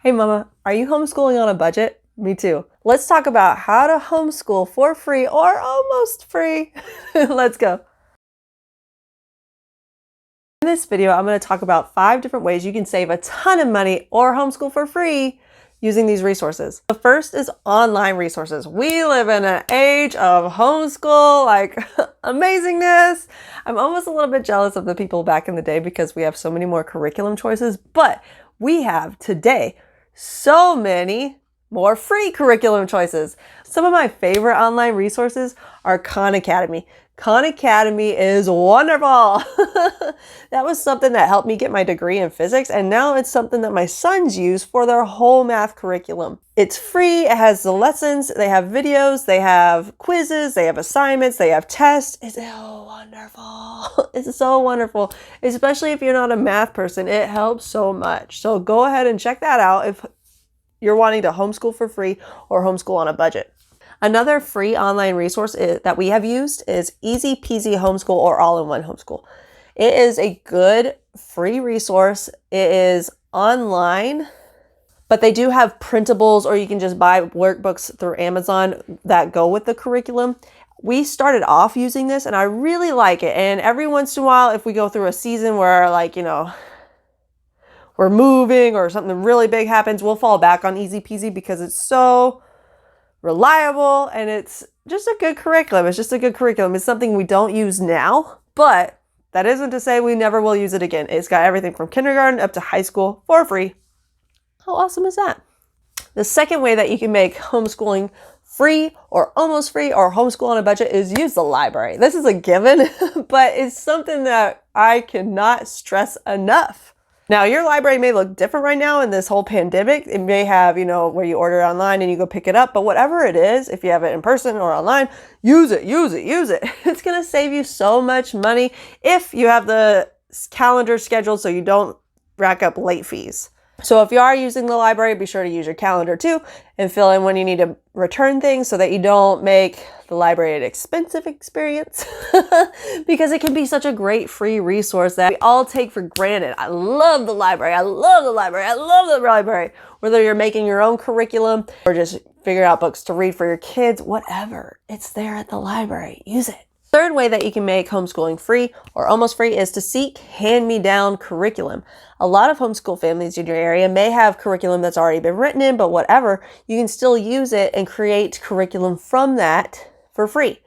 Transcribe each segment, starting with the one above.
Hey mama, are you homeschooling on a budget? Me too. Let's talk about how to homeschool for free or almost free. Let's go. In this video, I'm going to talk about 5 different ways you can save a ton of money or homeschool for free using these resources. The first is online resources. We live in an age of homeschool, like amazingness. I'm almost a little bit jealous of the people back in the day because we have so many more curriculum choices, but we have today so many more free curriculum choices. Some of my favorite online resources are Khan Academy. Khan Academy is wonderful. That was something that helped me get my degree in physics, and now it's something that my sons use for their whole math curriculum. It's free, it has the lessons, they have videos, they have quizzes, they have assignments, they have tests. It's so wonderful. It's so wonderful, especially if you're not a math person. It helps so much. So go ahead and check that out if you're wanting to homeschool for free or homeschool on a budget. Another free online resource that we have used is Easy Peasy Homeschool or All-in-One Homeschool. It is a good free resource. It is online, but they do have printables, or you can just buy workbooks through Amazon that go with the curriculum. We started off using this and I really like it. And every once in a while, if we go through a season where we're moving or something really big happens, we'll fall back on Easy Peasy because it's so reliable and it's just a good curriculum. It's just a good curriculum. It's something we don't use now, but that isn't to say we never will use it again. It's got everything from kindergarten up to high school for free. How awesome is that? The second way that you can make homeschooling free or almost free or homeschool on a budget is use the library. This is a given, but it's something that I cannot stress enough. Now, your library may look different right now in this whole pandemic. It may have, where you order online and you go pick it up, but whatever it is, if you have it in person or online, use it, use it, use it. It's going to save you so much money if you have the calendar scheduled so you don't rack up late fees. So if you are using the library, be sure to use your calendar too and fill in when you need to return things so that you don't make the library an expensive experience because it can be such a great free resource that we all take for granted. I love the library. I love the library. I love the library. Whether you're making your own curriculum or just figure out books to read for your kids, whatever, it's there at the library. Use it. Third way that you can make homeschooling free or almost free is to seek hand-me-down curriculum. A lot of homeschool families in your area may have curriculum that's already been written in, but whatever, you can still use it and create curriculum from that for free.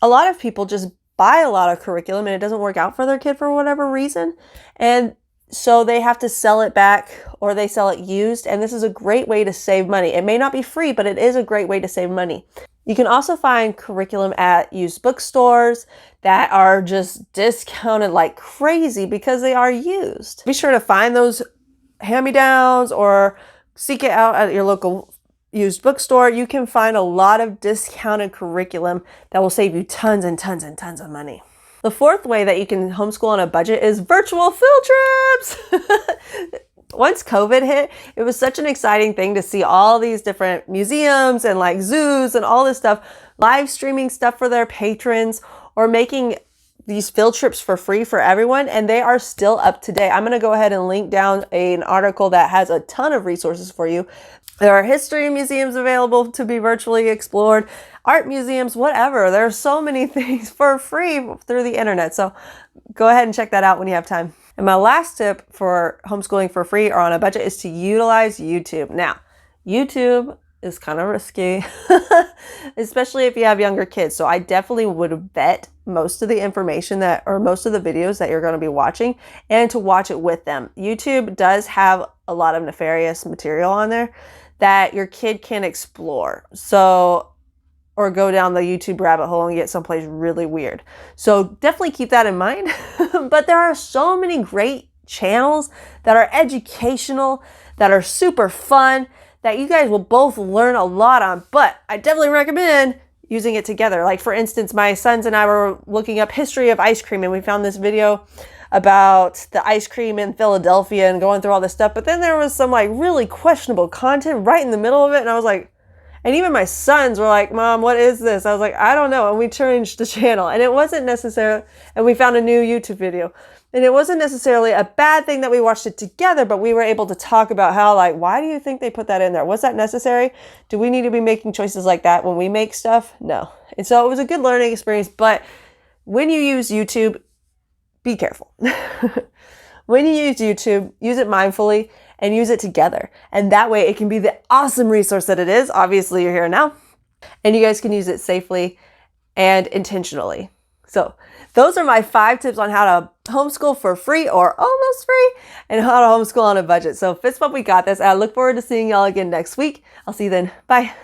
A lot of people just buy a lot of curriculum and it doesn't work out for their kid for whatever reason, and so they have to sell it back or they sell it used, and this is a great way to save money. It may not be free, but it is a great way to save money. You can also find curriculum at used bookstores that are just discounted like crazy because they are used. Be sure to find those hand-me-downs or seek it out at your local used bookstore. You can find a lot of discounted curriculum that will save you tons and tons and tons of money. The fourth way that you can homeschool on a budget is virtual field trips. Once COVID hit, it was such an exciting thing to see all these different museums and like zoos and all this stuff, live streaming stuff for their patrons or making these field trips for free for everyone. And they are still up to date. I'm going to go ahead and link down an article that has a ton of resources for you. There are history museums available to be virtually explored, art museums, whatever. There are so many things for free through the internet. So go ahead and check that out when you have time. And my last tip for homeschooling for free or on a budget is to utilize YouTube. Now, YouTube is kind of risky, especially if you have younger kids. So I definitely would vet most of the information or most of the videos that you're going to be watching and to watch it with them. YouTube does have a lot of nefarious material on there that your kid can explore. Or go down the YouTube rabbit hole and get someplace really weird. So definitely keep that in mind. But there are so many great channels that are educational, that are super fun, that you guys will both learn a lot on. But I definitely recommend using it together. Like for instance, my sons and I were looking up history of ice cream and we found this video about the ice cream in Philadelphia and going through all this stuff. But then there was some like really questionable content right in the middle of it. And I was like, and even my sons were like, Mom, what is this? I was like, I don't know. And we changed the channel and it wasn't necessarily, and we found a new YouTube video. And it wasn't necessarily a bad thing that we watched it together, but we were able to talk about how, like, why do you think they put that in there? Was that necessary? Do we need to be making choices like that when we make stuff? No. And so it was a good learning experience, but when you use YouTube, be careful. When you use YouTube, use it mindfully and use it together. And that way it can be the awesome resource that it is. Obviously, you're here now. And you guys can use it safely and intentionally. So those are my 5 tips on how to homeschool for free or almost free and how to homeschool on a budget. So fist bump, we got this. I look forward to seeing y'all again next week. I'll see you then. Bye.